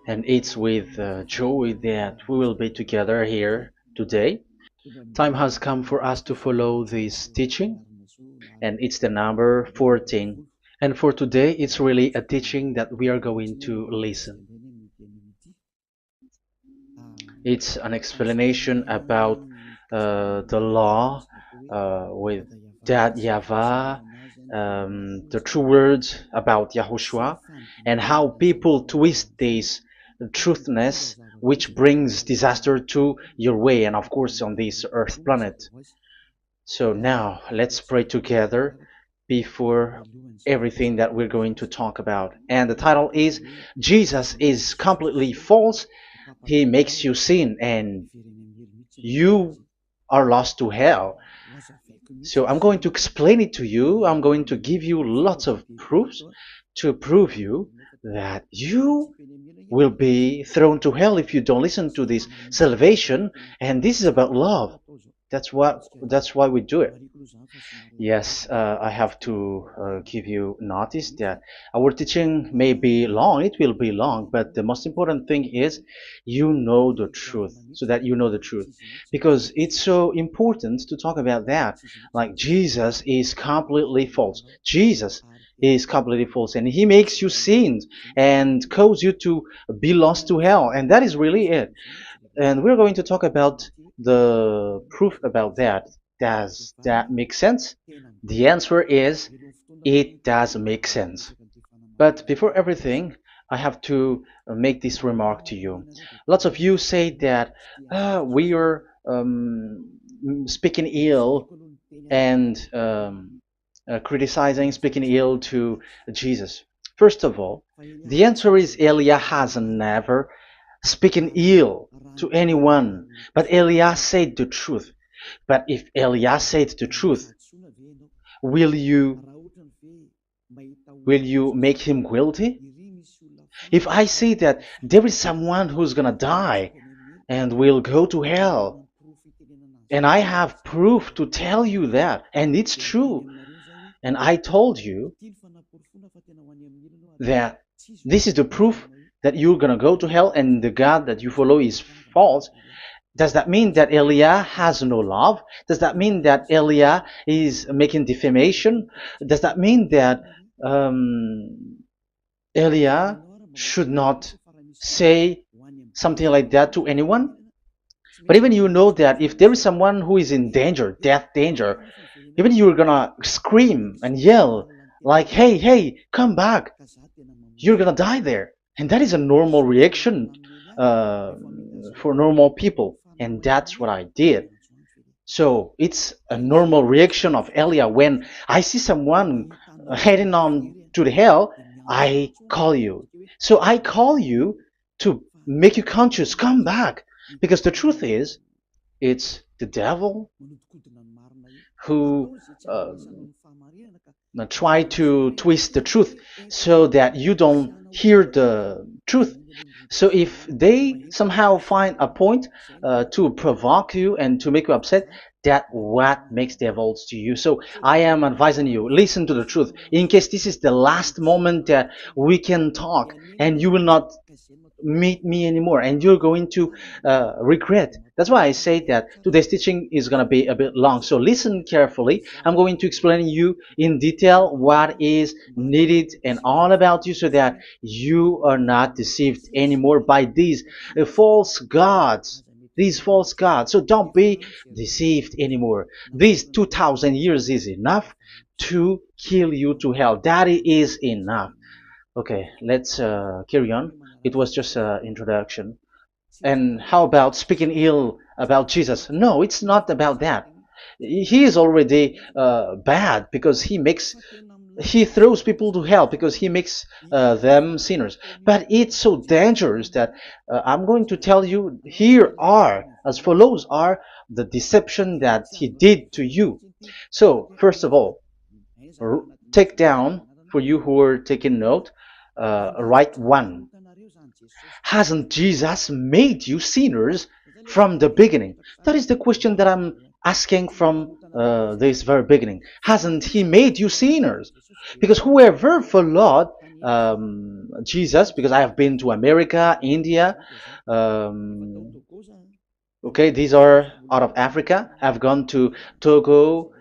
and it's with joy that we will be together here today. Time has come for us to follow this teaching, and it's the number 14. And for today, it's really a teaching that we are going to listen. It's an explanation about the law with that YAHVAH, the true words about YAHOSHUAH, and how people twist this truthness which brings disaster to your way and of course on this earth planet. So now let's pray together before everything that we're going to talk about. And the title is Jesus is completely false. He makes you sin and you are lost to hell. So I'm going to explain it to you. I'm going to give you lots of proofs to prove you that you will be thrown to hell if you don't listen to this salvation. And this is about love. That's why we do it. Yes, I have to give you notice that our teaching may be long, it will be long, but the most important thing is you know the truth, so that you know the truth. Because it's so important to talk about that. Like Jesus is completely false. Jesus is completely false, and he makes you sin and cause you to be lost to hell, and that is really it. And we're going to talk about the proof about that. Does that make sense? The answer is it does make sense. But before everything, I have to make this remark to you. Lots of you say that we are speaking ill and criticizing, speaking ill to Jesus. First of all, the answer is Elia has never speaking ill to anyone, but Elia said the truth. But if Elia said the truth, will you will you make him guilty? If I say that there is someone who's gonna die and will go to hell, and I have proof to tell you that, and it's true, and I told you that this is the proof that you're gonna go to hell and the God that you follow is false, does that mean that Elia has no love? Does that mean that Elia is making defamation? Does that mean that um, Elia should not say something like that to anyone? But even you know that if there is someone who is in danger, death danger, even you're gonna scream and yell like, "Hey, hey, come back! You're gonna die there." And that is a normal reaction uh, for normal people, and that's what I did. So it's a normal reaction of Elia when I see someone heading on to the hell, I call you. So I call you to make you conscious, come back. Because the truth is, it's the devil who try to twist the truth so that you don't hear the truth. So if they somehow find a point to provoke you and to make you upset, that what makes devils to you. So I am advising you, listen to the truth. In case this is the last moment that we can talk and you will not meet me anymore and you're going to regret. That's why I say that today's teaching is going to be a bit long, so listen carefully. I'm going to explain you in detail what is needed and all about you so that you are not deceived anymore by these false gods, so don't be deceived anymore. These 2000 years is enough to kill you to hell. That is enough. Okay, let's carry on. It was just an introduction. And how about speaking ill about Jesus? No, it's not about that. He is already bad because he throws people to hell because he makes them sinners. But it's so dangerous that I'm going to tell you here are as follows are the deception that he did to you. So first of all, take down for you who are taking note. Write one. Hasn't Jesus made you sinners from the beginning? That is the question that I'm asking from this very beginning. Hasn't he made you sinners? Because whoever followed Jesus, because I have been to America, India. Okay, these are out of Africa. I've gone to Togo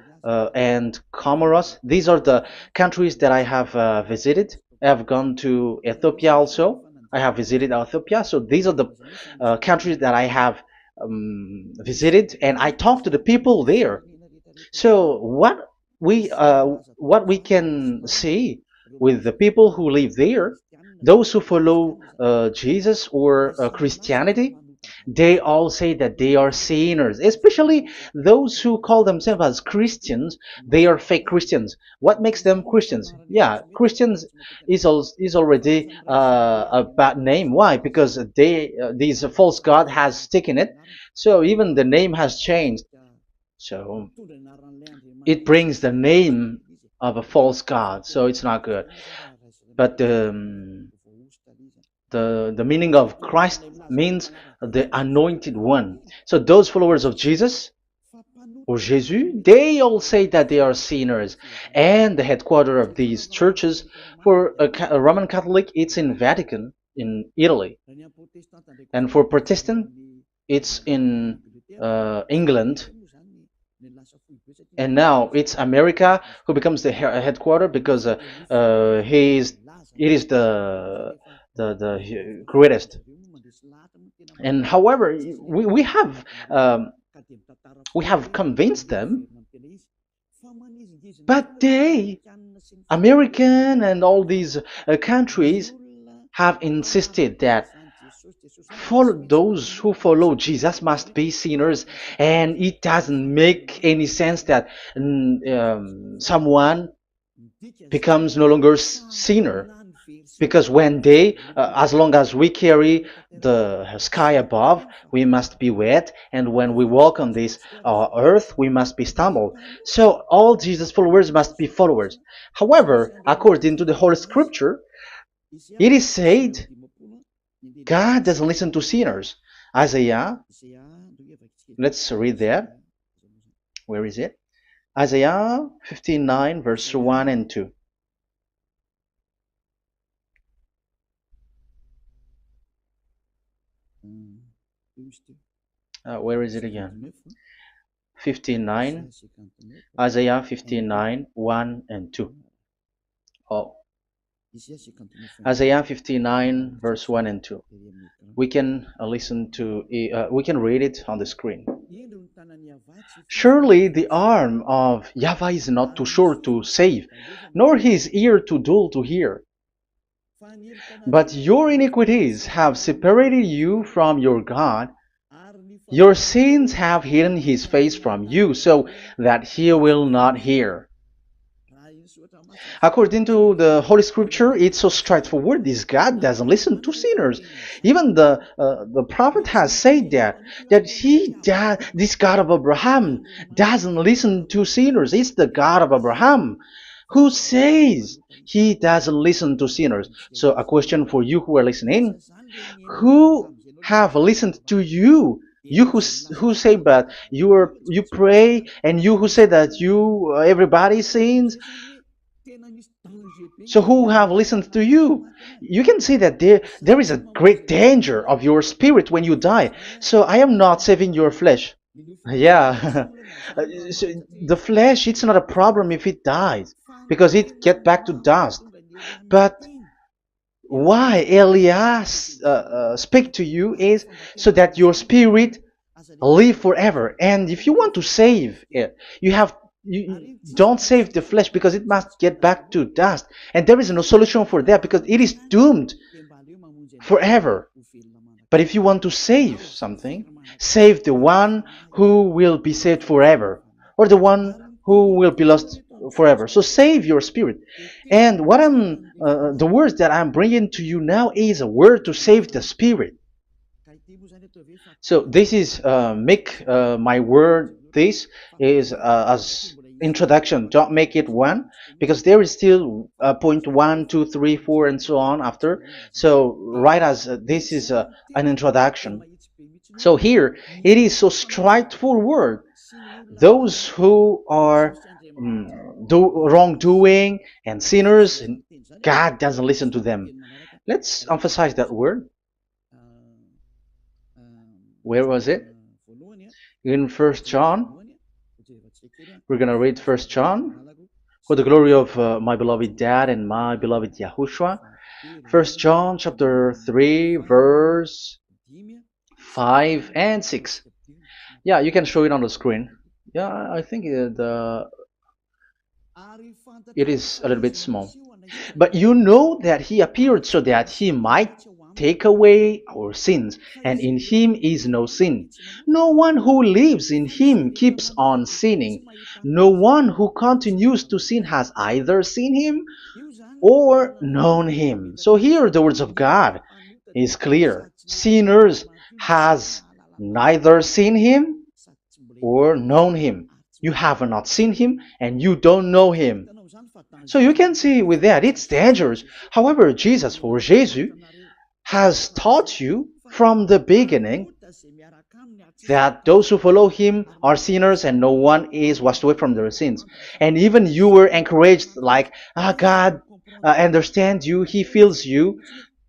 and Comoros. These are the countries that I have visited. I've gone to Ethiopia also. I have visited Ethiopia. So these are the countries that I have visited, and I talked to the people there. So what we can see with the people who live there, those who follow Jesus or Christianity, they all say that they are sinners, especially those who call themselves as Christians. They are fake Christians. What makes them Christians? Yeah, Christians is already a bad name. Why? Because these false god has taken it. So even the name has changed. So it brings the name of a false god. So it's not good. But the meaning of Christ means the anointed one. So those followers of Jesus or Jesus, they all say that they are sinners. And the headquarters of these churches for a Roman Catholic, it's in Vatican in Italy, and for Protestant, it's in England. And now it's America who becomes the headquarters because he is it is the greatest. And however, we have convinced them, but they, American and all these countries, have insisted that follow those who follow Jesus must be sinners, and it doesn't make any sense that someone becomes no longer sinner, because when they as long as we carry the sky above, we must be wet, and when we walk on this earth, we must be stumbled. So all Jesus followers must be followers. However, according to the Holy Scripture, it is said God doesn't listen to sinners. Isaiah, let's read that. Where is it? Isaiah 59, verse 1 and 2. Where is it again? 59, Isaiah 59, 1 and 2. Oh, Isaiah 59, verse 1 and 2. We can we can read it on the screen. Surely the arm of Yahweh is not too short to save, nor his ear too dull to hear. But your iniquities have separated you from your God. Your sins have hidden his face from you, so that he will not hear. According to the Holy Scripture, it's so straightforward. This God doesn't listen to sinners. Even the prophet has said that this God of Abraham doesn't listen to sinners. It's the God of Abraham who says he doesn't listen to sinners. So a question for you who are listening: who have listened to you? You who say that you pray, and you who say that you everybody sins. So who have listened to you? You can see that there is a great danger of your spirit when you die. So I am not saving your flesh. Yeah. So the flesh, it's not a problem if it dies, because it get back to dust. But why Elias speak to you is so that your spirit live forever. And if you want to save it, you don't save the flesh, because it must get back to dust, and there is no solution for that because it is doomed forever. But if you want to save something, save the one who will be saved forever, or the one who will be lost forever. So save your spirit. And the words that I'm bringing to you now is a word to save the spirit. So this is make my word. This is as introduction. Don't make it one, because there is still point 1, 2, 3, 4, and so on after. So right as this is an introduction. So here it is so straightforward. Those who are wrongdoing and sinners, and God doesn't listen to them. Let's emphasize that word. Where was it? In First John. We're gonna read First John. For the glory of my beloved Dad and my beloved Yahushua. First John chapter 3, verse 5 and 6. Yeah, you can show it on the screen. Yeah, I think it is a little bit small. But you know that he appeared so that he might take away our sins, and in him is no sin. No one who lives in him keeps on sinning. No one who continues to sin has either seen him or known him. So here the words of God is clear. Sinners has neither seen him or known him. You have not seen him and you don't know him. So you can see with that it's dangerous. However, Jesus or Jesus has taught you from the beginning that those who follow him are sinners and no one is washed away from their sins. And even you were encouraged like, God understands you, he feels you,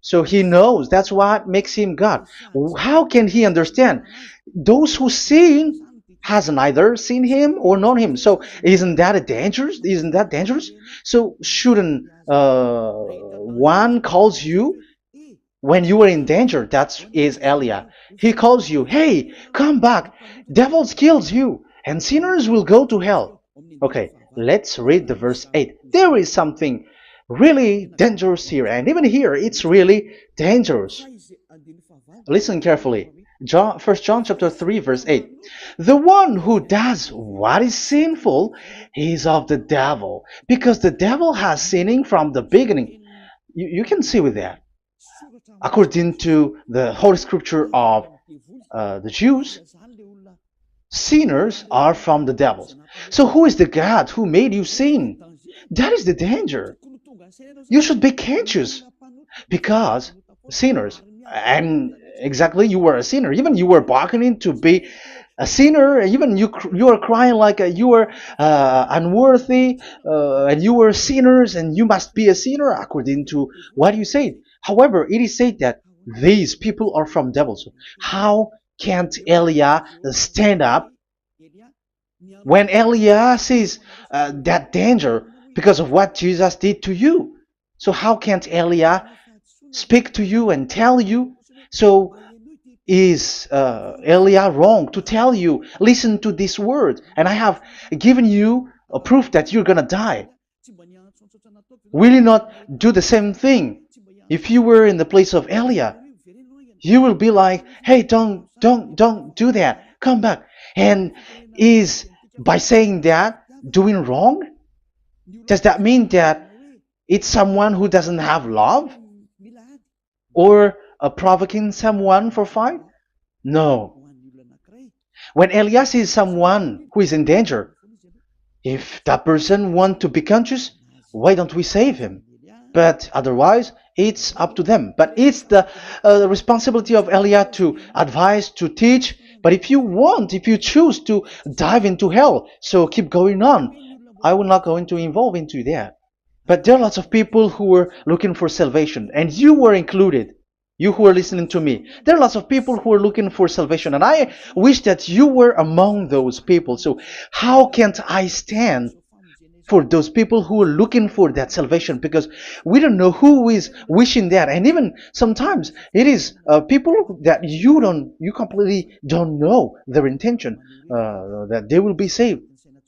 so he knows. That's what makes him God. How can he understand? Those who sin has neither seen him or known him. So isn't that a dangerous? Isn't that dangerous? So shouldn't one calls you when you are in danger? That is Elia. He calls you, hey, come back. Devils kills you, and sinners will go to hell. Okay, let's read the verse 8. There is something really dangerous here, and even here it's really dangerous. Listen carefully. First John chapter 3 verse 8. The one who does what is sinful is of the devil, because the devil has sinning from the beginning. You can see with that. According to the Holy Scripture of the Jews, sinners are from the devils. So who is the God who made you sin? That is the danger. You should be conscious, because sinners, and exactly you were a sinner, even you were bargaining to be a sinner, even you are crying like you were unworthy, and you were sinners and you must be a sinner according to what you said. However, it is said that these people are from devils. How can't Elia stand up when Elia sees that danger because of what Jesus did to you? So how can't Elia speak to you and tell you? So is Elia wrong to tell you, listen to this word, and I have given you a proof that you're gonna die? Will you not do the same thing? If you were in the place of Elia, you will be like, hey, don't do that, come back. And is by saying that doing wrong? Does that mean that it's someone who doesn't have love, or provoking someone for fight? No. When Elias is someone who is in danger, if that person wants to be conscious, why don't we save him? But otherwise, it's up to them. But it's the responsibility of Elia to advise, to teach. But if you choose to dive into hell, so keep going on. I will not go into involve into that. But there are lots of people who were looking for salvation, and you were included. You who are listening to me, there are lots of people who are looking for salvation, and I wish that you were among those people. So how can't I stand for those people who are looking for that salvation? Because we don't know who is wishing that, and even sometimes it is people that you completely don't know their intention that they will be saved.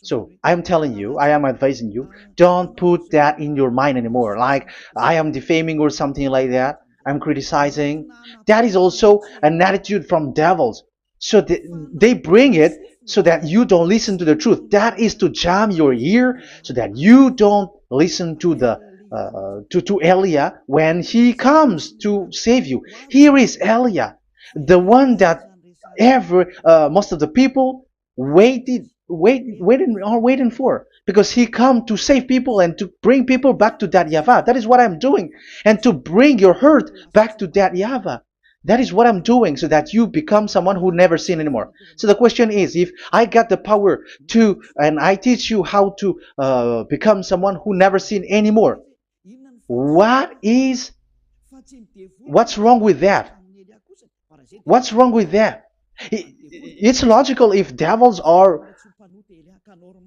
So I am telling you, I am advising you, don't put that in your mind anymore. Like I am defaming or something like that. I'm criticizing. That is also an attitude from devils. So they bring it so that you don't listen to the truth. That is to jam your ear so that you don't listen to the to Elia when he comes to save you. Here is Elia, the one that most of the people waiting for, because he come to save people and to bring people back to that YAHVAH. That is what I'm doing, and to bring your hurt back to that YAHVAH. That is what I'm doing so that you become someone who never sin anymore. So the question is, if I got the power to, and I teach you how to become someone who never sin anymore, what is, what's wrong with that? What's wrong with that? It's logical if devils are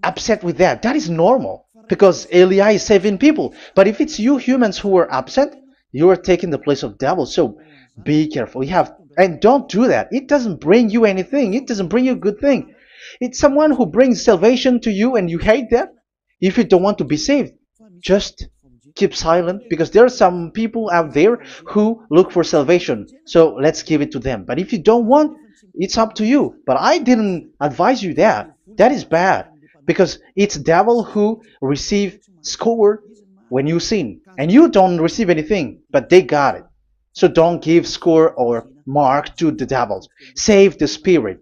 upset with that. That is normal because Eli is saving people. But if it's you humans who are upset, you are taking the place of devils. So be careful. You have, and don't do that. It doesn't bring you anything. It doesn't bring you a good thing. It's someone who brings salvation to you and you hate that. If you don't want to be saved, just keep silent because there are some people out there who look for salvation. So let's give it to them. But if you don't want, it's up to you. But I didn't advise you that. That is bad because it's devil who receive score when you sin and you don't receive anything, but they got it. So don't give score or mark to the devils. Save the spirit.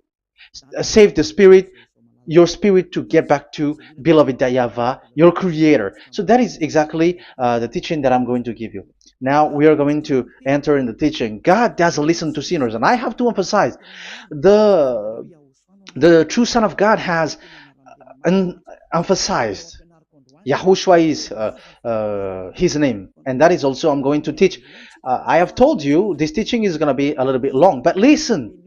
Save the spirit, your spirit, to get back to beloved Yahweh, your creator. So that is exactly the teaching that I'm going to give you. Now we are going to enter in the teaching. God doesn't listen to sinners, and I have to emphasize the the true Son of God has emphasized. Yahushua is his name, and that is also I'm going to teach. I have told you this teaching is going to be a little bit long, but listen.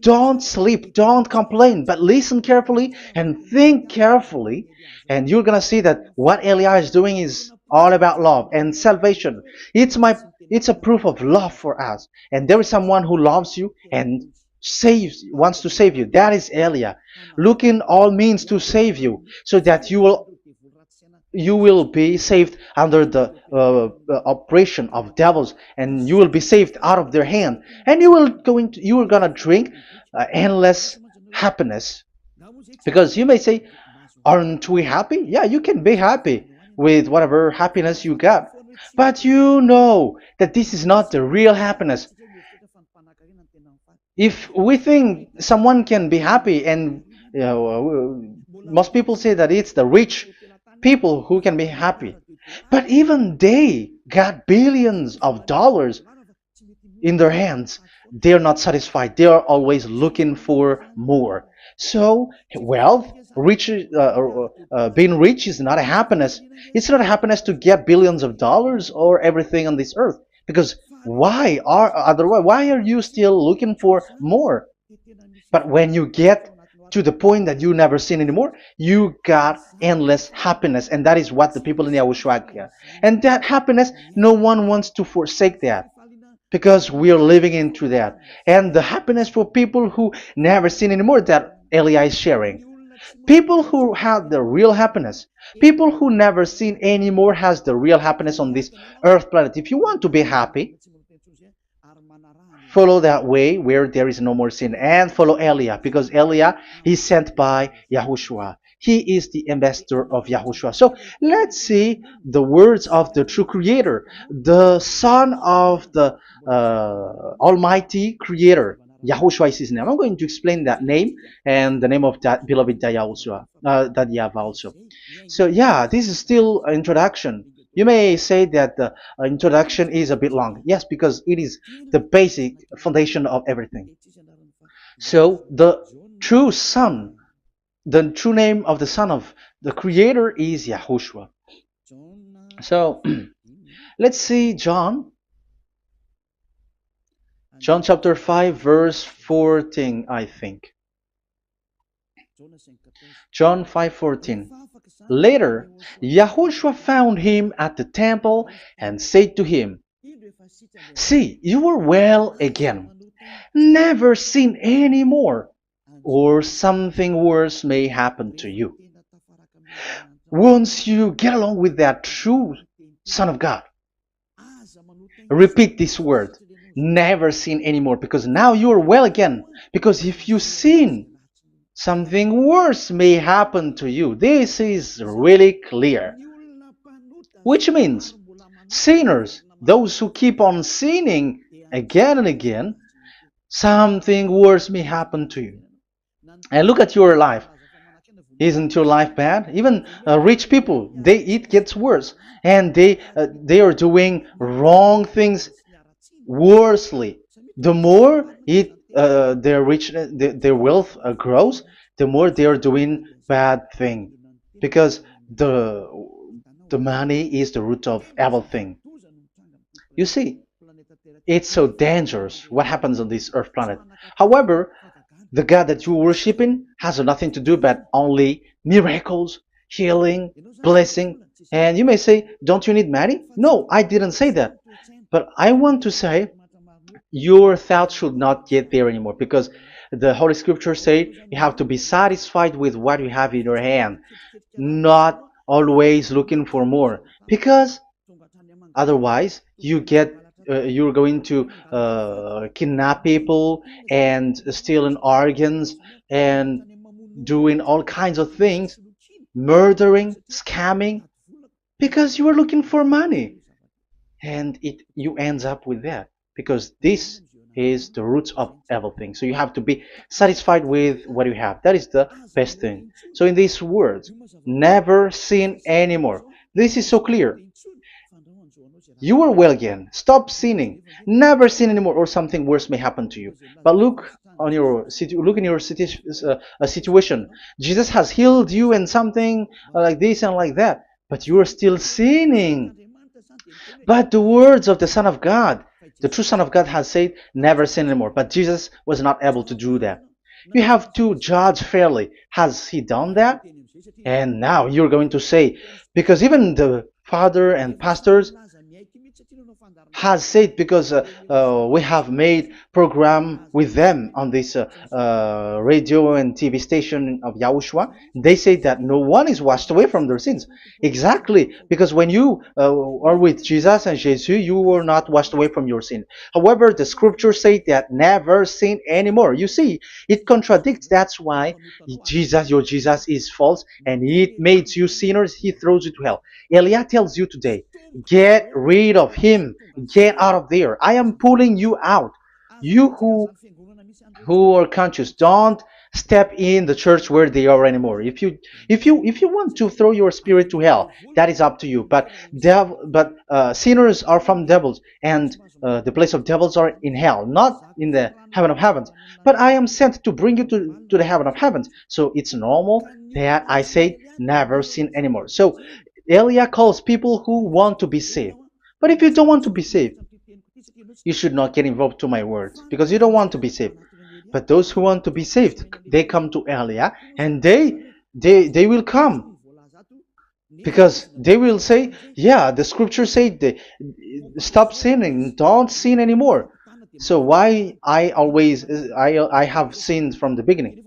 Don't sleep, don't complain, but listen carefully and think carefully, and you're gonna see that what Eli is doing is all about love and salvation. It's a proof of love for us, and there is someone who loves you and wants to save you. That is Elia, looking all means to save you, so that you will be saved under the oppression of devils, and you will be saved out of their hand, and you are gonna drink endless happiness. Because you may say, aren't we happy? Yeah, you can be happy with whatever happiness you got, but you know that this is not the real happiness. If we think someone can be happy, and most people say that it's the rich people who can be happy, but even they got billions of dollars in their hands, they're not satisfied. They are always looking for more. So wealth, being rich is not a happiness. It's not a happiness to get billions of dollars or everything on this earth. Because why are you still looking for more? But when you get to the point that you never sin anymore, you got endless happiness, and that is what the people in Yahushua get. And that happiness, no one wants to forsake that because we are living into that. And the happiness for people who never sin anymore that Eli is sharing. People who have the real happiness, people who never sin anymore has the real happiness on this earth planet. If you want to be happy, follow that way where there is no more sin, and follow Elia, because Elia is sent by Yahushua. He is the ambassador of Yahushua. So let's see the words of the true creator, the son of the almighty creator. Yahushua is his name. I'm going to explain that name and the name of that beloved Yahushua, that Yahweh also. So yeah, this is still an introduction. You may say that the introduction is a bit long. Yes, because it is the basic foundation of everything. So true son, the true name of the son of the creator is Yahushua. So let's see John chapter 5 verse 14, I think. John 5:14. Later, Yahushua found him at the temple and said to him, "See, you are well again. Never sin any more, or something worse may happen to you." Once you get along with that true Son of God, repeat this word. Never sin anymore, because now you are well again. Because if you sin, something worse may happen to you. This is really clear. Which means sinners, those who keep on sinning again and again, something worse may happen to you. And look at your life. Isn't your life bad? Even rich people, it gets worse, and they are doing wrong things worsely. The more their rich, their wealth grows, the more they are doing bad thing, because the the money is the root of everything. You see, it's so dangerous what happens on this earth planet. However, the God that you're worshiping has nothing to do but only miracles, healing, blessing. And you may say, don't you need money? No, I didn't say that. But I want to say your thoughts should not get there anymore, because the Holy Scripture say you have to be satisfied with what you have in your hand, not always looking for more, because otherwise you're going to kidnap people and stealing organs and doing all kinds of things, murdering, scamming, because you are looking for money, and it you ends up with that, because this is the roots of everything. So you have to be satisfied with what you have. That is the best thing. So in these words, never sin anymore, this is so clear. You are well again. Stop sinning. Never sin anymore, or something worse may happen to you. But look in your situation. Jesus has healed you and something like this and like that, but you are still sinning. But the words of the Son of God, the true Son of God, has said, never sin anymore. But Jesus was not able to do that. You have to judge fairly. Has he done that? And now you're going to say, because even the father and pastors has said, because we have made program with them on this radio and TV station of Yahushua. They say that no one is washed away from their sins. Exactly, because when you are with Jesus and Jesus, you were not washed away from your sin. However, the scriptures say that never sin anymore. You see, it contradicts. That's why your Jesus is false, and it makes you sinners. He throws you to hell. Elia tells you today, get rid of him. Get out of there. I am pulling you out. You who are conscious, don't step in the church where they are anymore. If you want to throw your spirit to hell, that is up to you. But sinners are from devils, and the place of devils are in hell, not in the heaven of heavens. But I am sent to bring you to the heaven of heavens. So it's normal that I say never sin anymore. So Elia calls people who want to be saved. But if you don't want to be saved, you should not get involved to my words, because you don't want to be saved. But those who want to be saved, they come to Elia, and they will come, because they will say, yeah, the scriptures say they, stop sinning, don't sin anymore. So why I have sinned from the beginning?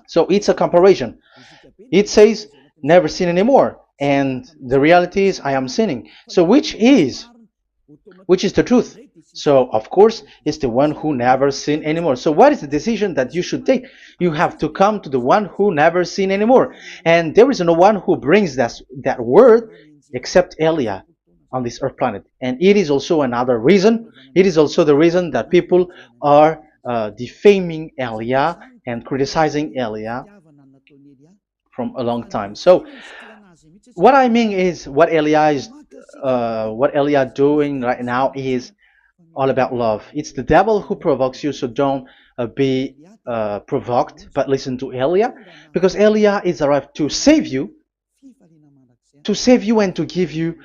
So it's a comparison. It says never sin anymore, and the reality is I am sinning. So which is the truth? So of course it's the one who never sin anymore. So what is the decision that you should take? You have to come to the one who never sin anymore, and there is no one who brings that word except Elia on this earth planet. And it is also another reason. It is also the reason that people are defaming Elia and criticizing Elia from a long time. So what I mean is what Elia doing right now is all about love. It's the devil who provokes you, so don't be provoked, but listen to Elia, because Elia is arrived to save you and to give you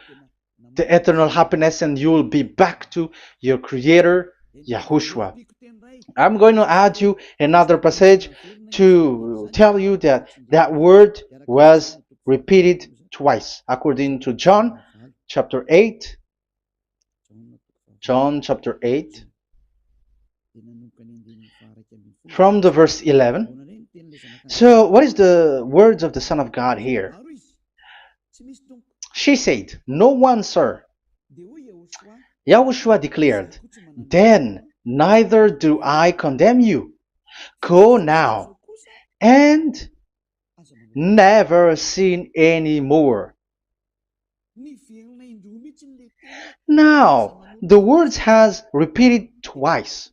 the eternal happiness, and you will be back to your Creator, Yahushua. I'm going to add you another passage to tell you that that word was repeated twice, according to chapter 8, John chapter 8, from the verse 11. So, what is the words of the Son of God here? She said, no one, sir. Yahushua declared, then neither do I condemn you. Go now and never sin anymore. Now, the words has repeated twice.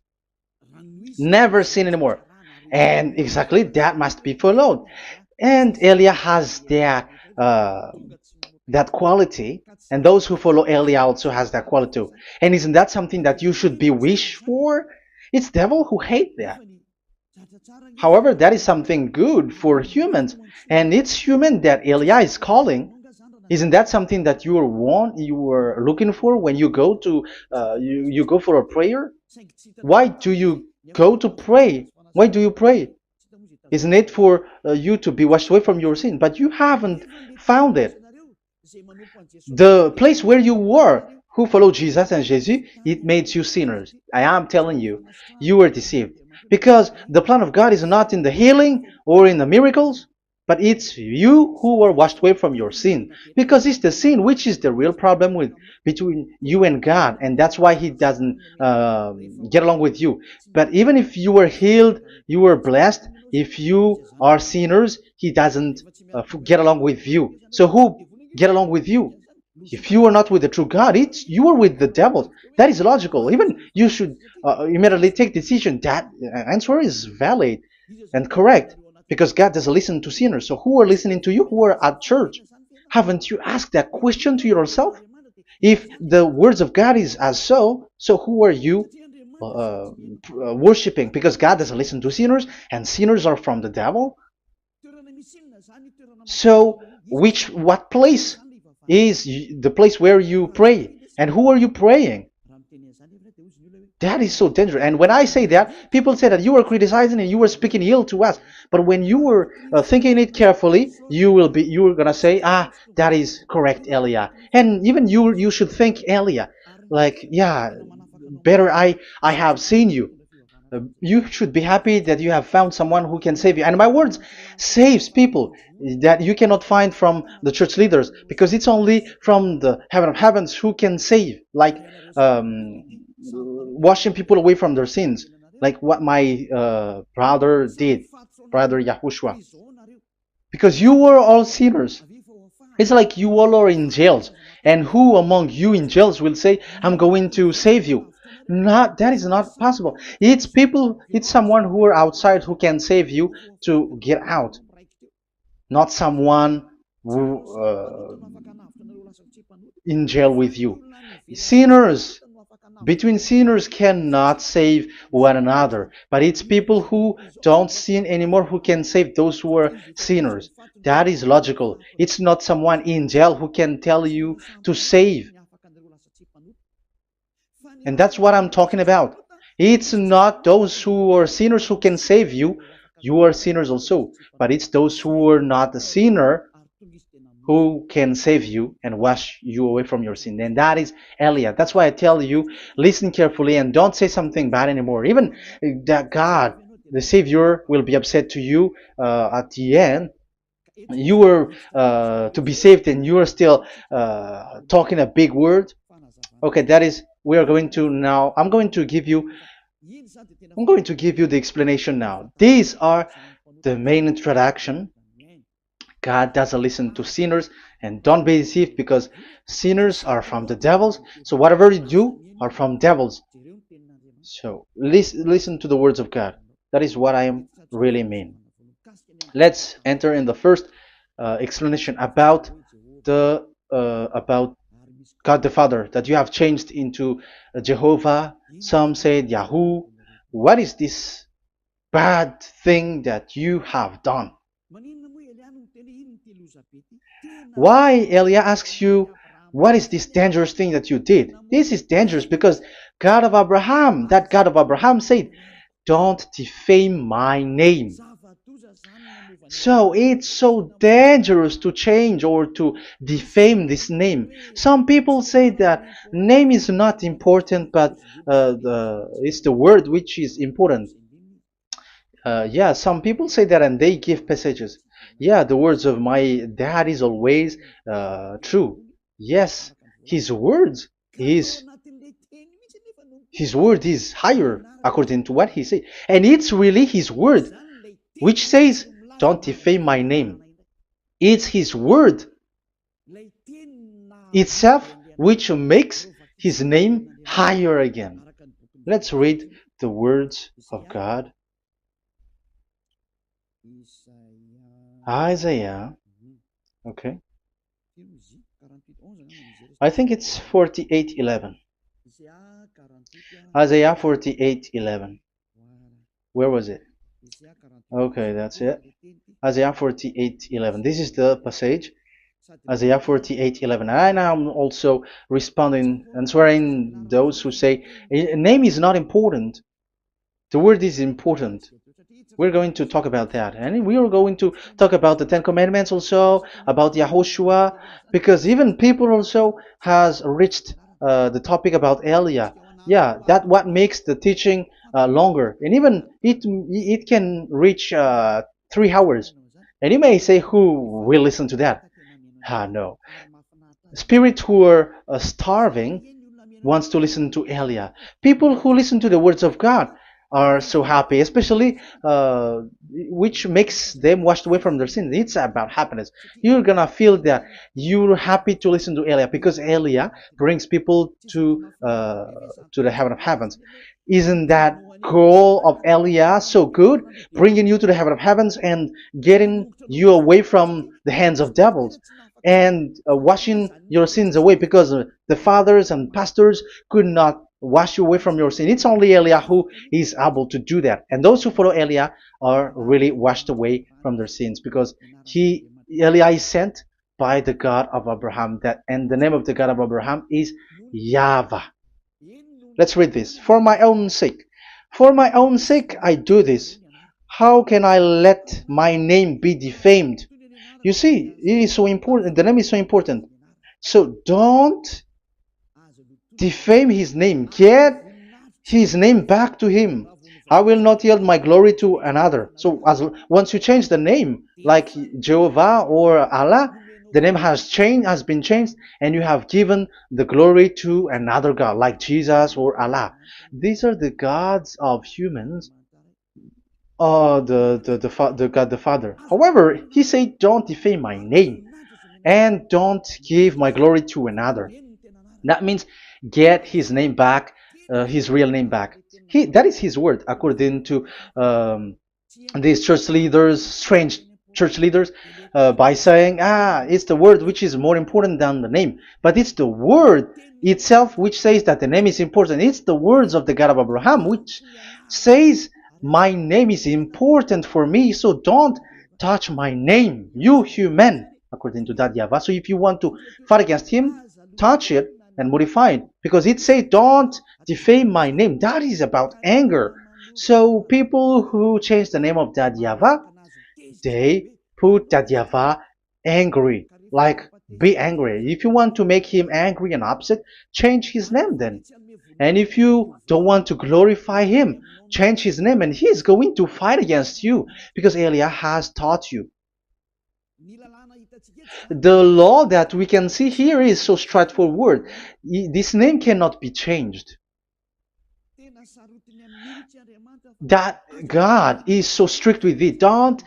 Never sin anymore. And exactly that must be followed. And Elia has that quality, and those who follow Elia also has that quality too. And isn't that something that you should be wish for? It's devil who hate that. However, that is something good for humans, and it's human that Elia is calling. Isn't that something that you were looking for when you go to you go for a prayer? Why do you go to pray? Why do you pray? Isn't it for you to be washed away from your sin? But you haven't found it. The place where you were, who followed Jesus and Jesus, it made you sinners. I am telling you, you were deceived. Because the plan of God is not in the healing or in the miracles, but it's you who were washed away from your sin. Because it's the sin which is the real problem with between you and God, and that's why He doesn't get along with you. But even if you were healed, you were blessed. If you are sinners, He doesn't get along with you. So who get along with you? If you are not with the true God, it's you are with the devil. That is logical. Even you should immediately take decision. That answer is valid and correct because God doesn't listen to sinners. So who are listening to you? Who are at church? Haven't you asked that question to yourself? If the words of God is as so who are you worshiping? Because God doesn't listen to sinners, and sinners are from the devil. So, what place is the place where you pray, and who are you praying? That is so dangerous. And when I say that, people say that you were criticizing and you were speaking ill to us. But when you were thinking it carefully, you were gonna say, that is correct, Elia. And even you should think Elia, like, yeah, better I have seen you. You should be happy that you have found someone who can save you. And my words saves people that you cannot find from the church leaders because it's only from the heaven of heavens who can save. Like washing people away from their sins, like what my brother did, brother Yahushua. Because you were all sinners. It's like you all are in jails. And who among you in jails will say, I'm going to save you? Not that is not possible. It's people, it's someone who are outside who can save you to get out. Not someone who in jail with you. Sinners, between sinners cannot save one another, but it's people who don't sin anymore who can save those who are sinners. That is logical. It's not someone in jail who can tell you to save. And that's what I'm talking about. It's not those who are sinners who can save you. You are sinners also. But it's those who are not a sinner who can save you and wash you away from your sin. And that is Eliah. That's why I tell you, listen carefully and don't say something bad anymore. Even that God, the Savior, will be upset to you at the end. You were to be saved and you are still talking a big word. Okay, that is, we are going to now, I'm going to give you the explanation now. These are the main introduction. God doesn't listen to sinners, and don't be deceived because sinners are from the devils. So whatever you do are from devils. So listen to the words of God. That is what I am really mean. Let's enter in the first explanation about about God the Father that you have changed into Jehovah. Some said Yahoo. What is this bad thing that you have done? Why Elia asks you, what is this dangerous thing that you did? This is dangerous because God of Abraham, that God of Abraham said, don't defame my name. So it's so dangerous to change or to defame this name. Some people say that name is not important, but it's the word which is important. Yeah, some people say that and they give passages. Yeah, the words of my dad is always true. Yes, his words is his word is higher according to what he said, and it's really his word which says, "Don't defame my name." It's his word itself which makes his name higher again. Let's read the words of God. Isaiah, okay. I think it's 48:11. Isaiah 48:11. Where was it? Okay, that's it. Isaiah 48:11. This is the passage. Isaiah 48:11. And I'm also responding, answering those who say a name is not important. The word is important. We're going to talk about that. And we are going to talk about the Ten Commandments also, about Yahushua, because even people also has reached the topic about Elia. Yeah, that what makes the teaching longer. And even it can reach 3 hours. And you may say, who will listen to that? Ah, no. Spirits who are starving wants to listen to Elia. People who listen to the words of God are so happy, especially which makes them washed away from their sins. It's about happiness. You're gonna feel that you're happy to listen to Elia because Elia brings people to the heaven of heavens. Isn't that goal of Elia so good, bringing you to the heaven of heavens and getting you away from the hands of devils? And washing your sins away because the fathers and pastors could not wash you away from your sin. It's only Elia who is able to do that. And those who follow Elia are really washed away from their sins because Elia is sent by the God of Abraham. And the name of the God of Abraham is YAHVAH. Let's read this. For my own sake. For my own sake I do this. How can I let my name be defamed? You see, it is so important. The name is so important. So don't defame his name. Get his name back to him. I will not yield my glory to another. So once you change the name, like Jehovah or Allah, the name has been changed, and you have given the glory to another God, like Jesus or Allah. These are the gods of humans, the God the Father. However, he said, "Don't defame my name, and don't give my glory to another." That means get his name back, his real name back. That is his word, according to these church leaders, strange church leaders, by saying, it's the word which is more important than the name. But it's the word itself which says that the name is important. It's the words of the God of Abraham which says, my name is important for me, so don't touch my name, you human, according to that YAHVAH. So if you want to fight against him, touch it and modify it, because it says, don't defame my name. That is about anger. So people who change the name of that YAHVAH, they put that YAHVAH angry, like be angry. If you want to make him angry and upset, change his name then. And if you don't want to glorify him, change his name, and he is going to fight against you, because Elia has taught you. The law that we can see here is so straightforward. This name cannot be changed. That God is so strict with it. Don't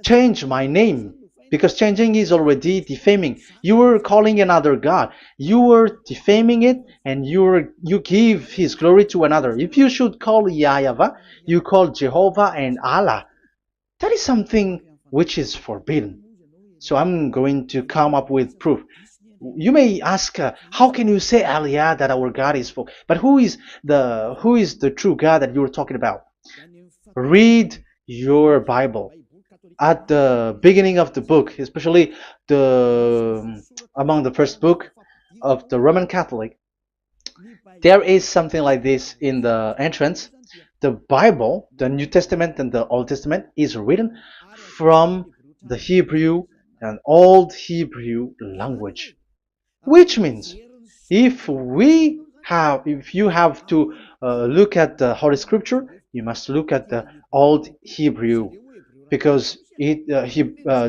change my name, because changing is already defaming. You are calling another God. You are defaming it, and you give his glory to another. If you should call YAHVAH, you call Jehovah and Allah. That is something which is forbidden. So I'm going to come up with proof. You may ask, how can you say, Aliyah, that our God is full? But who is the true God that you're talking about? Read your Bible. At the beginning of the book, especially among the first book of the Roman Catholic, there is something like this in the entrance. The Bible, the New Testament and the Old Testament, is written from the Hebrew and Old Hebrew language, which means if you have to look at the Holy Scripture, you must look at the Old Hebrew, because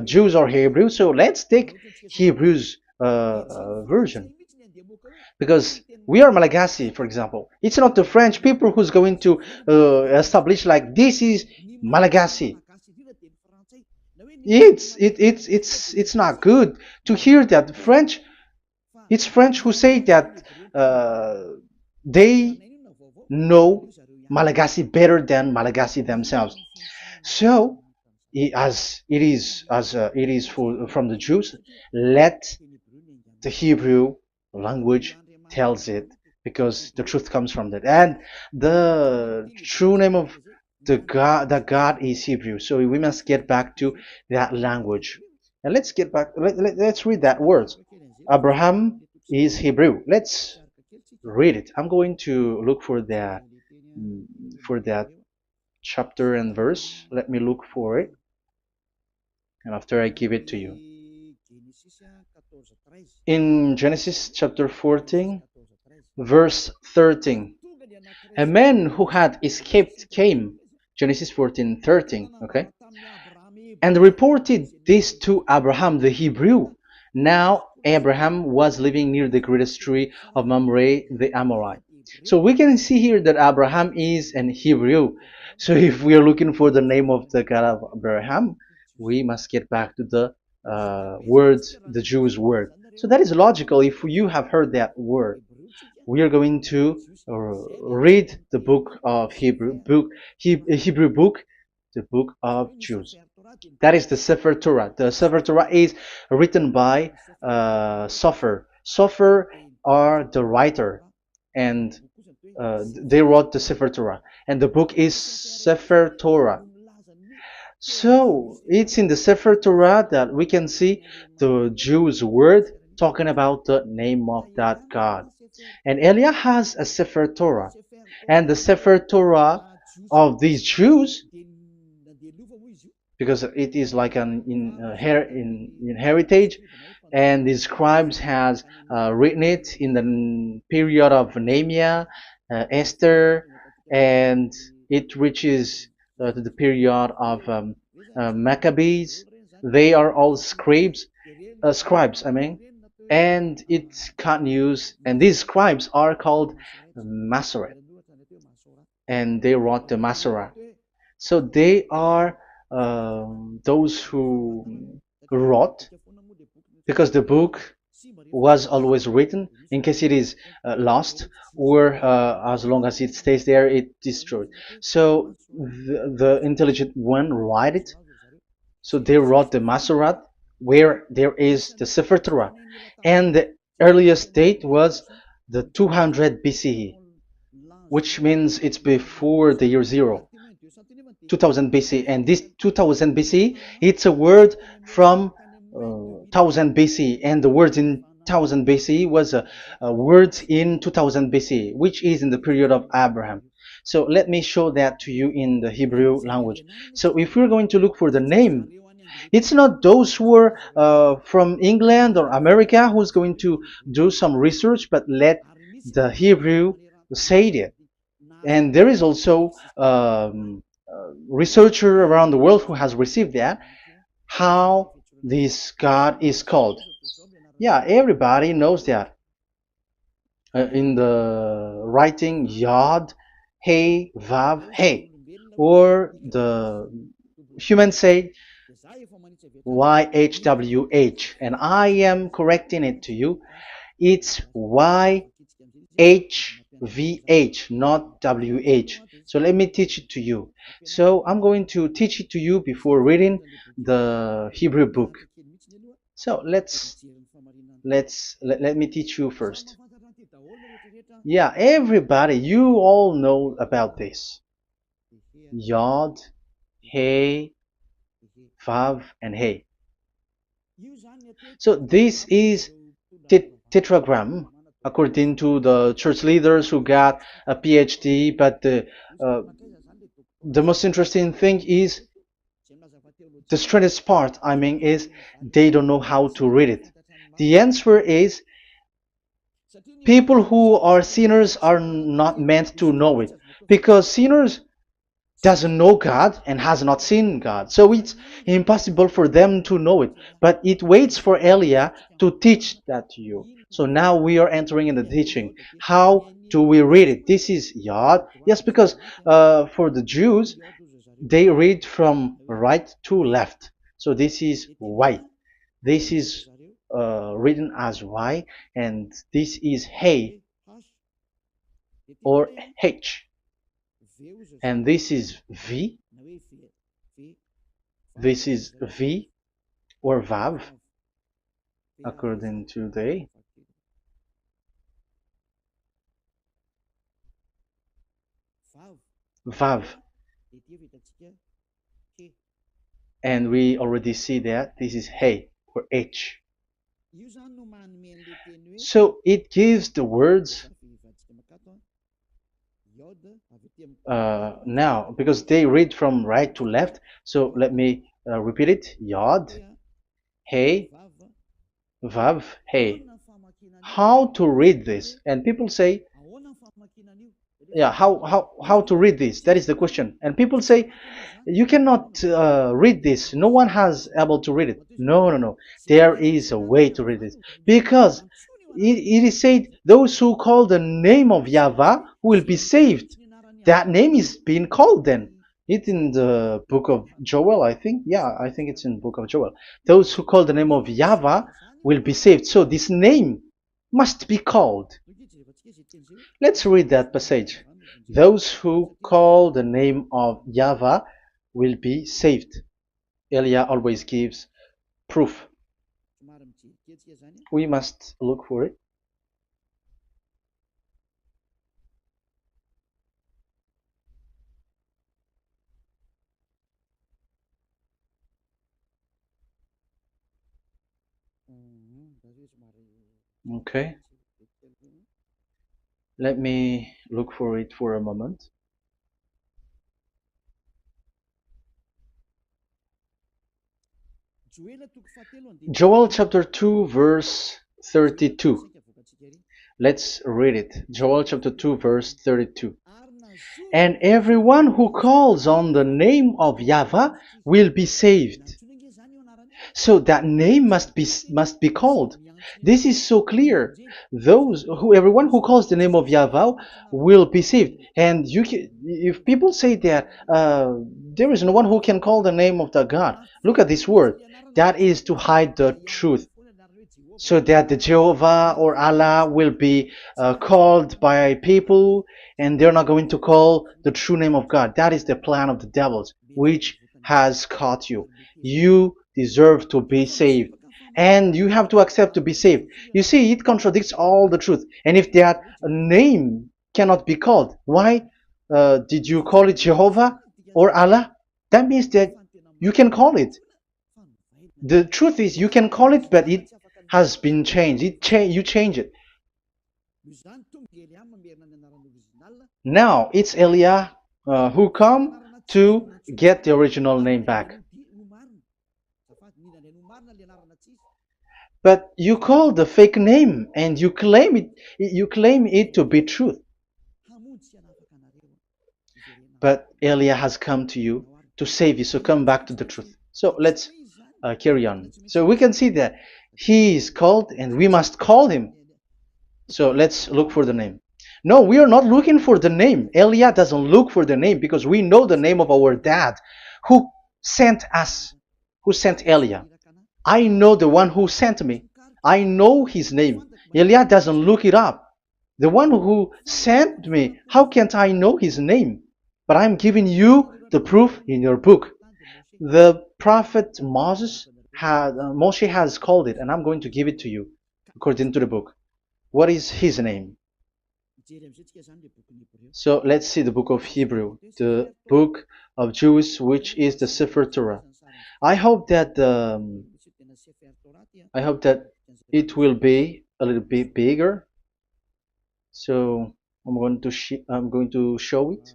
Jews are Hebrew. So let's take Hebrew's version, because we are Malagasy, for example. It's not the French people who's going to establish like this is Malagasy. It's not good to hear that French. It's French who say that they know Malagasy better than Malagasy themselves. So, as it is from the Jews, let the Hebrew language tells it, because the truth comes from that. And the true name of the God is Hebrew. So we must get back to that language. And let's get back. Let's read that word. Abraham is Hebrew. Let's read it. I'm going to look mm, for that chapter and verse. Let me look for it, and after I give it to you. In Genesis chapter 14, verse 13, a man who had escaped came, Genesis 14:13, okay, and reported this to Abraham the Hebrew. Now Abraham was living near the great tree of Mamre the Amorite. So we can see here that Abraham is an Hebrew. So if we are looking for the name of the God of Abraham, we must get back to the word, the Jewish word. So that is logical. If you have heard that word, we are going to read the book of Hebrew book, the book of Jews. That is the Sefer Torah. The Sefer Torah is written by Sofer. Sofer are the writer, and they wrote the Sefer Torah, and the book is Sefer Torah. So it's in the Sefer Torah that we can see the Jews' word talking about the name of that God. And Elia has a Sefer Torah, and the Sefer Torah of these Jews, because it is like an in heritage, and the scribes has written it in the period of Nehemiah, Esther, and it reaches to the period of Maccabees. They are all scribes, I mean, and it continues, and these scribes are called Masoret, and they wrote the Masorah. So they are those who wrote, because the book was always written in case it is lost, or as long as it stays there, it destroyed. So the intelligent one write it. So they wrote the Masorat, where there is the Sefer Torah, and the earliest date was the 200 BCE, which means it's before the year zero. 2000 BC, and this 2000 BC, it's a word from 1000 BC, and the word in 1000 BC was a word in 2000 BC, which is in the period of Abraham. So let me show that to you in the Hebrew language. So if we're going to look for the name, it's not those who are from England or America who's going to do some research, but let the Hebrew say it. And there is also researcher around the world who has received that, how this God is called. Yeah, everybody knows that. In the writing Yod, Hey, Vav, Hey, or the humans say YHWH, and I am correcting it to you. It's YHVH, not WH. So let me teach it to you. So I'm going to teach it to you before reading the Hebrew book. So let me teach you first. Yeah, everybody, you all know about this. Yod, Hey, Vav, and Hey. So this is tetragram, according to the church leaders who got a PhD. But the most interesting thing is, the strangest part, I mean, is they don't know how to read it. The answer is, people who are sinners are not meant to know it, because sinners doesn't know God and has not seen God. So it's impossible for them to know it. But it waits for Elia to teach that to you. So now we are entering in the teaching. How do we read it? This is Yod. Yes, because for the Jews, they read from right to left. So this is Y. This is written as Y, and this is Hey or H. And this is V. This is V or Vav, according to they. Vav. And we already see that this is Hey or H. So it gives the words now because they read from right to left. So let me repeat it. Yod, Hey, Vav, Hey. How to read this? And people say, yeah, how to read this? That is the question. And people say, you cannot read this. No one has able to read it. No, no, no. There is a way to read it because it is said those who call the name of Yahweh will be saved. That name is being called then. It's in the book of Joel, I think. Yeah, I think it's in the book of Joel. Those who call the name of Yahweh will be saved. So this name must be called. Let's read that passage. Those who call the name of Yahweh will be saved. Elia always gives proof. We must look for it. Okay. Let me look for it for a moment. Joel chapter 2 verse 32. Let's read it. Joel chapter 2 verse 32. And everyone who calls on the name of Yahweh will be saved. So that name must be called. This is so clear. Everyone who calls the name of Yahweh will be saved. And if people say that there is no one who can call the name of the God, look at this word. That is to hide the truth, so that the Jehovah or Allah will be called by people, and they're not going to call the true name of God. That is the plan of the devils, which has caught you. You deserve to be saved, and you have to accept to be saved. You see, it contradicts all the truth. And if that name cannot be called, why did you call it Jehovah or Allah? That means that you can call it. The truth is, you can call it, but it has been changed. You change it. Now it's Elia who come to get the original name back. But you call the fake name and you claim it to be truth. But Elia has come to you to save you, so come back to the truth. So let's carry on. So we can see that he is called and we must call him. So let's look for the name. No, we are not looking for the name. Elia doesn't look for the name because we know the name of our dad who sent us, who sent Elia. I know the one who sent me. I know his name. Elia doesn't look it up. The one who sent me, how can't I know his name? But I'm giving you the proof in your book. The prophet Moshe has called it, and I'm going to give it to you according to the book. What is his name? So let's see the book of Hebrew, the book of Jews, which is the Sefer Torah. I hope that it will be a little bit bigger. So I'm going to show it.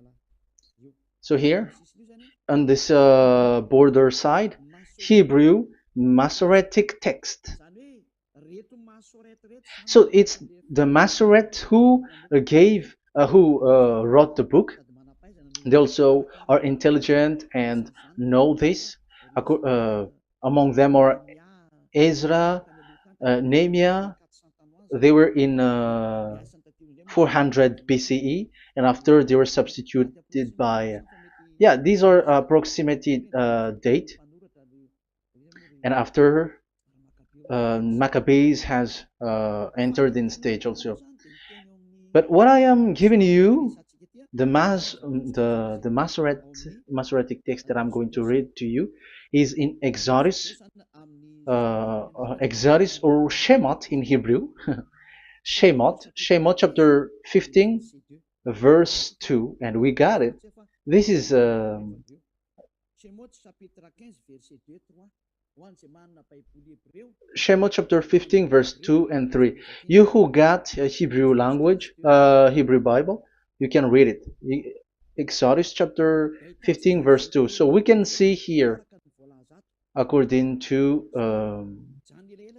So here on this border side, Hebrew Masoretic text. So it's the Masoret who wrote the book. They also are intelligent and know this. Among them are Ezra, Nehemiah. They were in 400 BCE, and after they were substituted by, these are approximated date. And after Maccabees has entered in stage also. But what I am giving you, the Masoretic text that I'm going to read to you is in Exodus or Shemot in Hebrew. Shemot chapter 15 verse 2, and we got it. This is Shemot chapter 15, verse 2 and 3. You who got a Hebrew language, Hebrew Bible, you can read it. Exodus chapter 15, verse 2. So we can see here, according to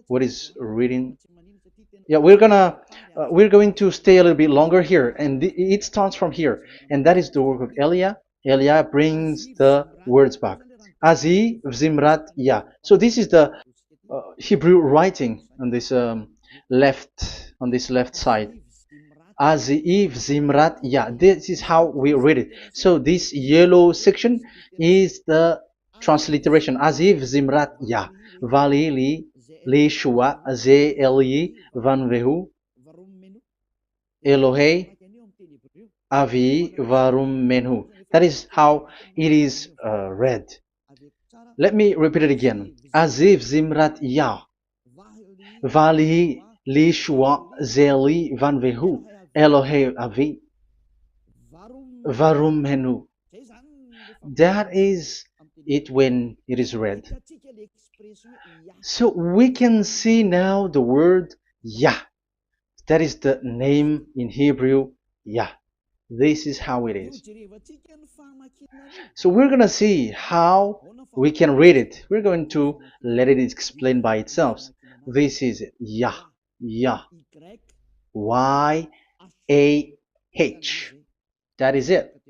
what is reading. Yeah, we're going to stay a little bit longer here, and it starts from here, and that is the work of Eliah. Eliah brings the words back. Azi Zimrat Ya. So this is the Hebrew writing on this left side. Aziv Zimrat Ya. This is how we read it. So this yellow section is the transliteration. Aziv Zimrat Ya. Vali li shua ze eli van vehu Elohei avi varum menhu. That is how it is read. Let me repeat it again. Aziv Zimrat Ya. Vali li shua ze eli van vehu Elohei avi varum menhu. That is it when it is read. So we can see now the word Yah. That is the name in Hebrew, Yah. This is how it is. So we're going to see how we can read it. We're going to let it explain by itself. This is it. Yah. Yah. Y-A-H. That is it.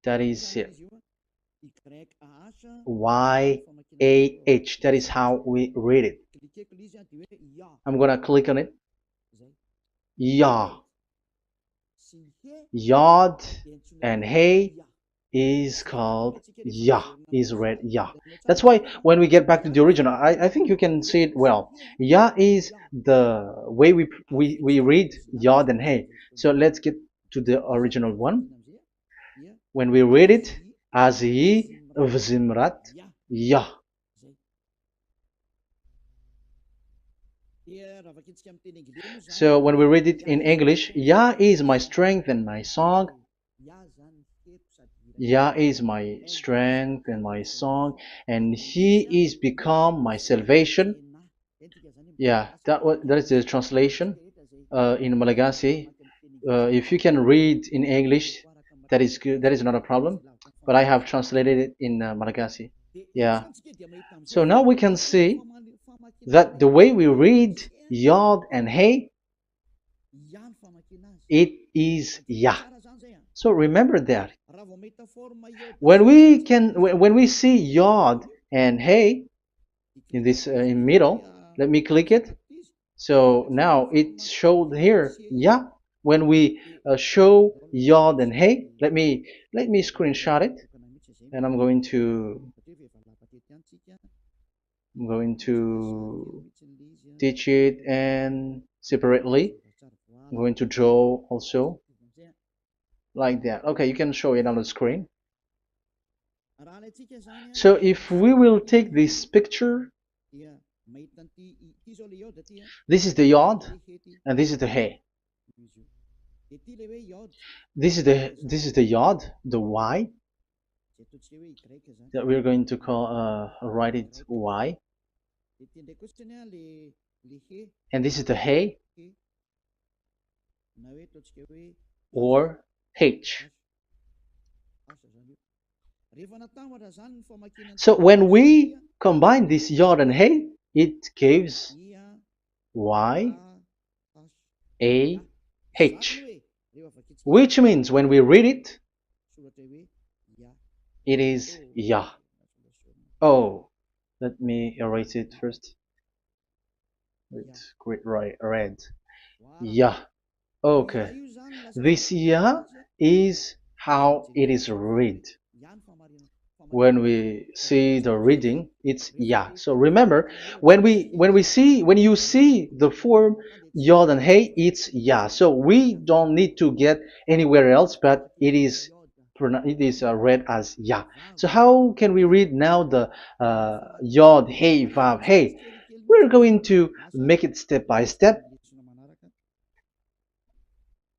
That is it. Y-A-H. That is how we read it. I'm going to click on it. Yah. Yod and Hey is called Yah, is read Yah. That's why when we get back to the original, I think you can see it well. Yah is the way we read Yod and Hey. So let's get to the original one. When we read it, Azi Vzimrat Yah. So when we read it in English, Yah is my strength and my song. Yah is my strength and my song, and He is become my salvation. Yeah, that is the translation in Malagasy. If you can read in English, that is good. That is not a problem. But I have translated it in Malagasy. Yeah. So now we can see that the way we read Yod and Hey, it is Yah. So remember that. When we see Yod and Hey in this in middle, let me click it. So now it showed here Yah. When we show Yod and Hey, let me screenshot it, and I'm going to teach it and separately. I'm going to draw also like that. Okay, you can show it on the screen. So if we will take this picture, this is the Yod and this is the Hey. This is the Yod, the Y, that we're going to call write it Y. And this is the Hey or H. So when we combine this Yod and Hey, it gives Y A H, which means when we read it, it is Yah. Oh, let me erase it first with great red. Yah. Okay. This Yah is how it is read. When we see the reading, it's Yah. So remember, when you see the form Yod and Hey, it's Yah. So we don't need to get anywhere else, but it is read as Yah. So how can we read now the Yod, Hey, Vav, Hey? We're going to make it step by step.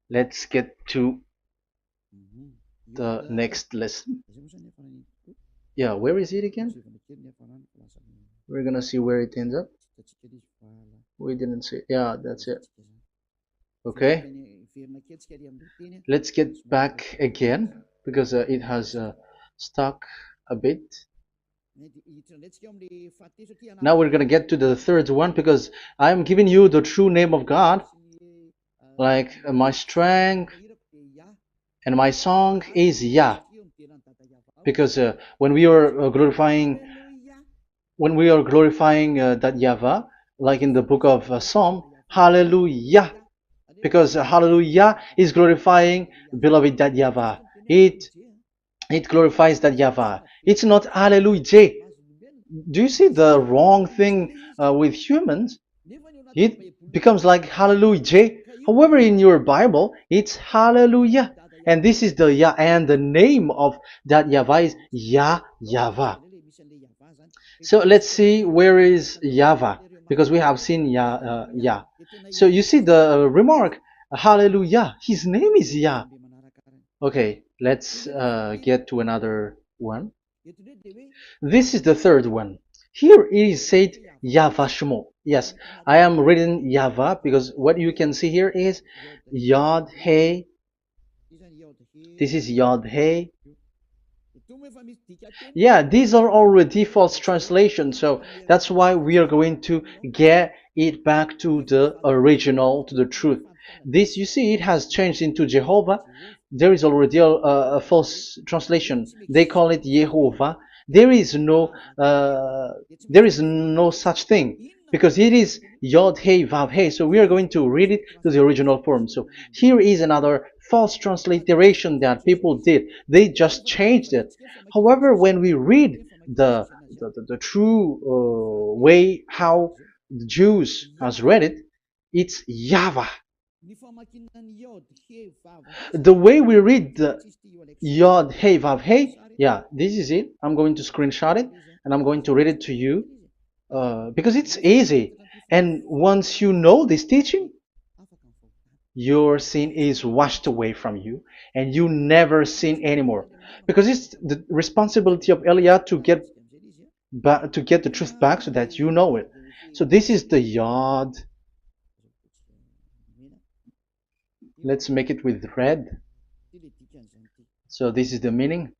Let's get to the next lesson. Yeah, where is it again? We're gonna see where it ends up. We didn't see. Yeah, that's it. Okay, let's get back again because it has stuck a bit. Now we're gonna get to the third one because I'm giving you the true name of God, like my strength and my song is Yah, because when we are glorifying that YAHVAH, like in the book of Psalm, Hallelujah, because Hallelujah is glorifying beloved that YAHVAH. It glorifies that YAHVAH. It's not Hallelujah. Do you see the wrong thing with humans? It becomes like Hallelujah. However, in your Bible, it's Hallelujah. And this is the Yah, and the name of that YAHVAH is YAHVAH. So let's see where is YAHVAH, because we have seen Yah. So you see the remark, Hallelujah. His name is Yah. Okay, let's get to another one. This is the third one. Here it is said YAHVAH. Yes, I am reading YAHVAH because what you can see here is Yod Hey. This is Yod Hey. Yeah, these are already false translations, so that's why we are going to get it back to the original, to the truth. This, you see, it has changed into Jehovah. There is already a false translation. They call it Yehovah. There is no such thing because it is Yod Hey Vav Hey. So we are going to read it to the original form. So here is another false transliteration that people did. They just changed it. However, when we read the true way how the Jews has read it, it's YAHVAH. The way we read the Yod Hey Vav Hey, yeah, this is it. I'm going to screenshot it and I'm going to read it to you because it's easy. And once you know this teaching, your sin is washed away from you and you never sin anymore, because it's the responsibility of Eliah to get the truth back so that you know it. So this is the Yod. Let's make it with red. So this is the meaning.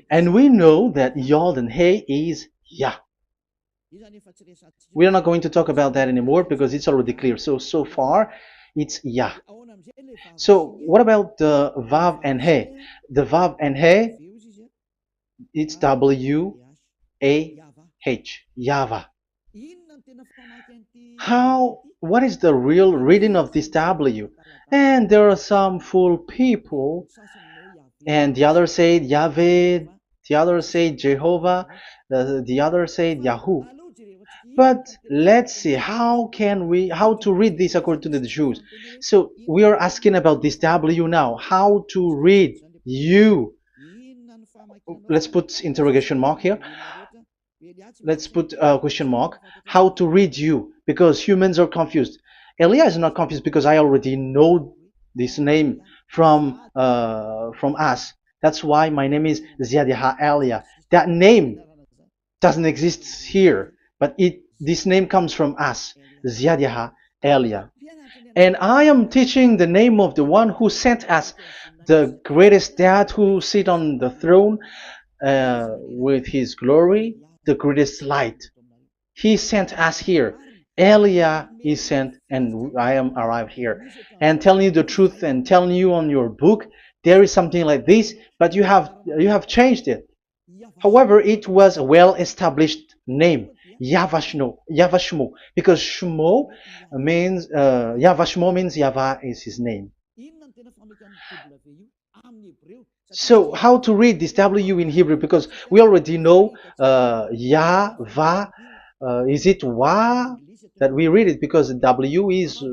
And we know that Yod and Hey is Yah. We are not going to talk about that anymore because it's already clear. So far, it's Yah. So what about the Vav and He? The Vav and He, it's W-A-H, YAHVAH. What is the real reading of this W? And there are some fool people, and the other say Yahweh, the other say Jehovah, the other say Yahoo. But let's see, how to read this according to the Jews? So we are asking about this W now. How to read you? Let's put interrogation mark here. Let's put a question mark. How to read you? Because humans are confused. Elia is not confused because I already know this name from us. That's why my name is Ziadiha Elia. That name doesn't exist here, but this name comes from us, Ziadiha Elia. And I am teaching the name of the one who sent us, the greatest dad who sit on the throne with his glory, the greatest light. He sent us here. Elia is sent, and I am arrived here. And telling you the truth and telling you on your book, there is something like this, but you have changed it. However, it was a well-established name, YAHVAH, because Shmo means YAHVAH means YAHVAH is his name. So how to read this W in Hebrew? Because we already know YAHVAH. Is it Wa that we read it? Because W is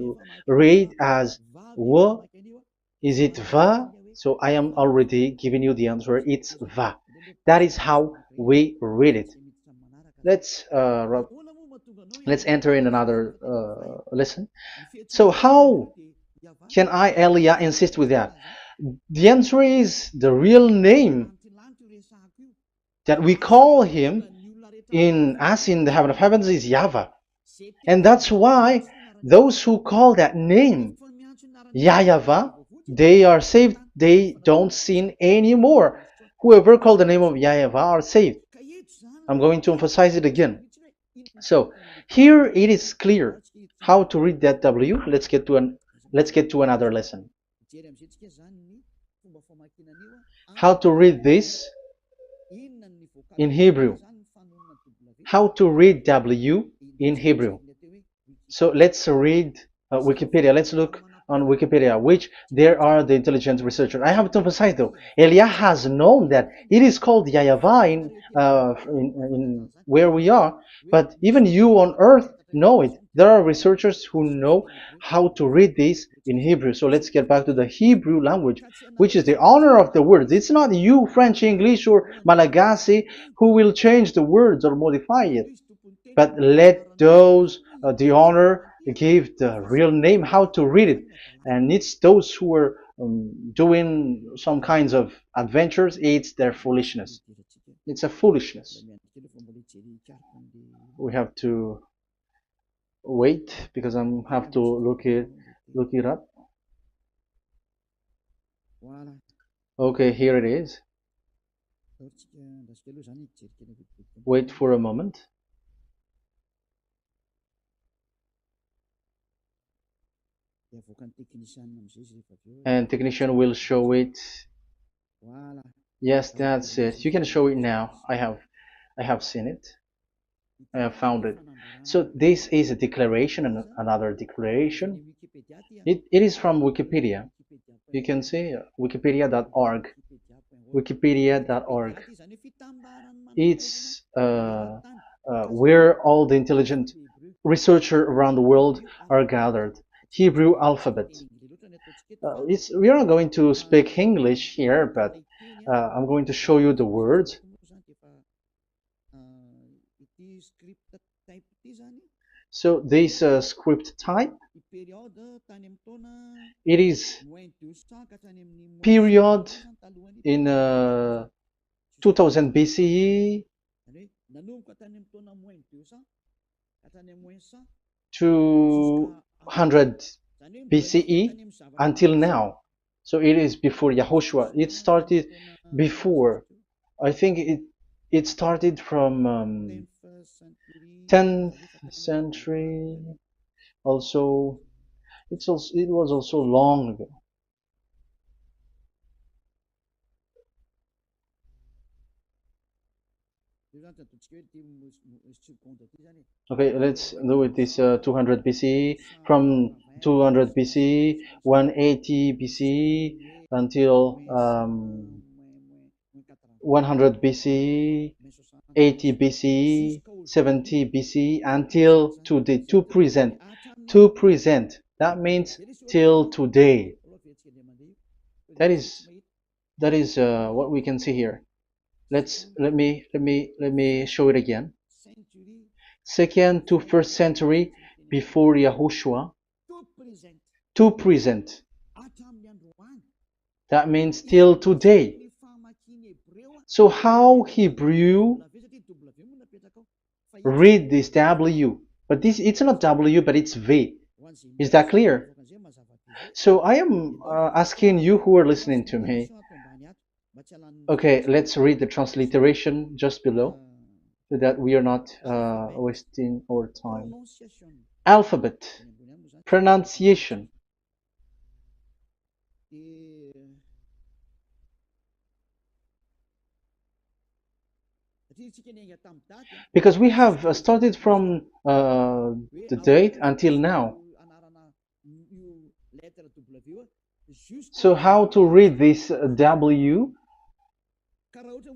read as W. Is it Va? So I am already giving you the answer. It's Va. That is how we read it. Let's enter in another lesson. So how can I, Elia, insist with that? The answer is the real name that we call him in as in the heaven of heavens is YAHVAH. And that's why those who call that name YAHVAH, they are saved. They don't sin anymore. Whoever called the name of YAHVAH are saved. I'm going to emphasize it again. So here it is clear how to read that W. Let's get to another lesson. How to read this in Hebrew. How to read W in Hebrew. So let's read Wikipedia. Let's look on Wikipedia, which there are the intelligent researchers. I have to emphasize though, Elia has known that it is called YAHVAH in where we are, but even you on earth know it. There are researchers who know how to read this in Hebrew. So let's get back to the Hebrew language, which is the honor of the words. It's not you, French, English, or Malagasy, who will change the words or modify it. But let those the honor give the real name, how to read it. And it's those who are doing some kinds of adventures, it's their foolishness. It's a foolishness. We have to wait because I have to look it up. Okay, here it is. Wait for a moment. And technician will show it. Yes, that's it. You can show it now. I have seen it. I have found it. So this is a declaration and another declaration. It is from Wikipedia. You can see wikipedia.org. Wikipedia.org. It's where all the intelligent researchers around the world are gathered. Hebrew alphabet. We are not going to speak English here, but I'm going to show you the words. So this script type, it is period in 2000 BCE, 200 BCE until now. So it is before Yahushua. It started before. I think it started from 10th century. Also, it was also long ago. Okay, let's do it this 200 BCE, from 200 BCE, 180 BCE until 100 BCE, 80 BCE, 70 BCE until today, to present. That means till today. That is what we can see here. Let me show it again. Second to first century before Yahushua, to present. That means till today. So how Hebrew read this W? But it's not W, but it's V. Is that clear? So I am asking you who are listening to me. Okay, let's read the transliteration just below, so that we are not wasting our time. Alphabet, pronunciation. Because we have started from the date until now. So how to read this W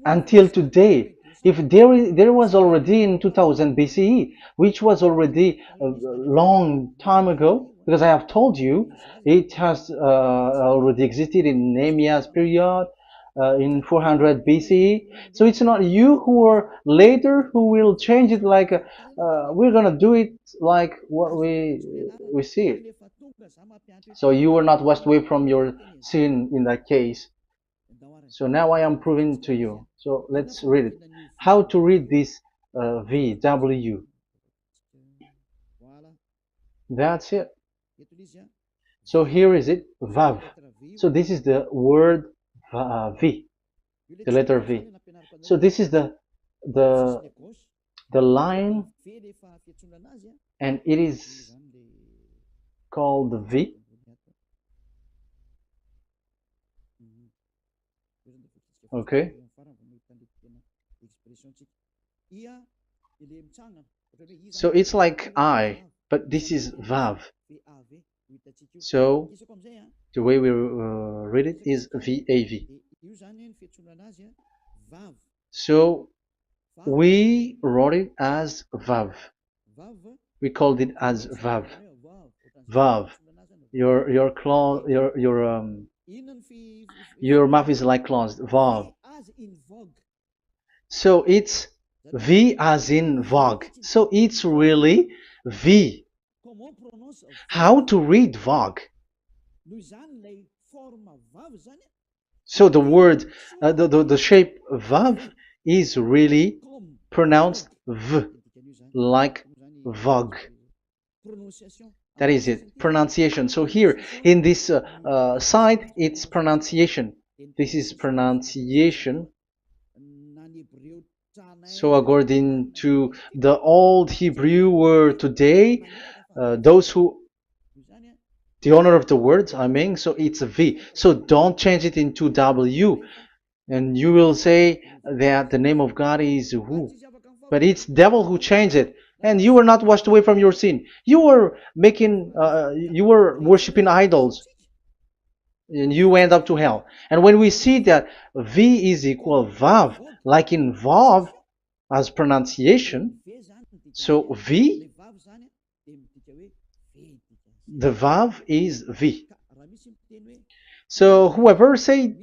until today? If there was already in 2000 BCE, which was already a long time ago, because I have told you it has already existed in Nehemiah's period, in 400 BCE. So it's not you who are later who will change it, like we're gonna do it like what we see it. So you were not washed away from your sin in that case. So now I am proving to you. So let's read it. How to read this V, W? That's it. So here is it, Vav. So this is the word V, the letter V. So this is the the line, and it is called the V. Okay. So it's like I, but this is Vav. So the way we read it is VAV. So we wrote it as Vav. We called it as Vav. Vav. Your claw, your mouth is like closed. Vav. So it's V as in Vogue. So it's really V. How to read Vogue? So the word, the shape Vav is really pronounced V, like Vogue. That is it, pronunciation. So here in this side, it's pronunciation. This is pronunciation. So according to the old Hebrew word today, those who, the owner of the word, I mean, so it's a V. So don't change it into W. And you will say that the name of God is who? But it's devil who changed it. And you were not washed away from your sin. You were you were worshiping idols. And you end up to hell. And when we see that V is equal Vav, like in Vav as pronunciation, so V, the Vav is V. So whoever say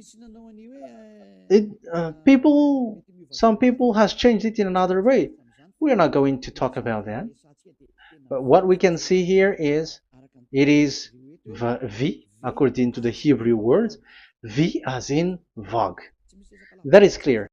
it, some people has changed it in another way. We are not going to talk about that. But what we can see here is it is V, according to the Hebrew word, V as in Vogue. That is clear.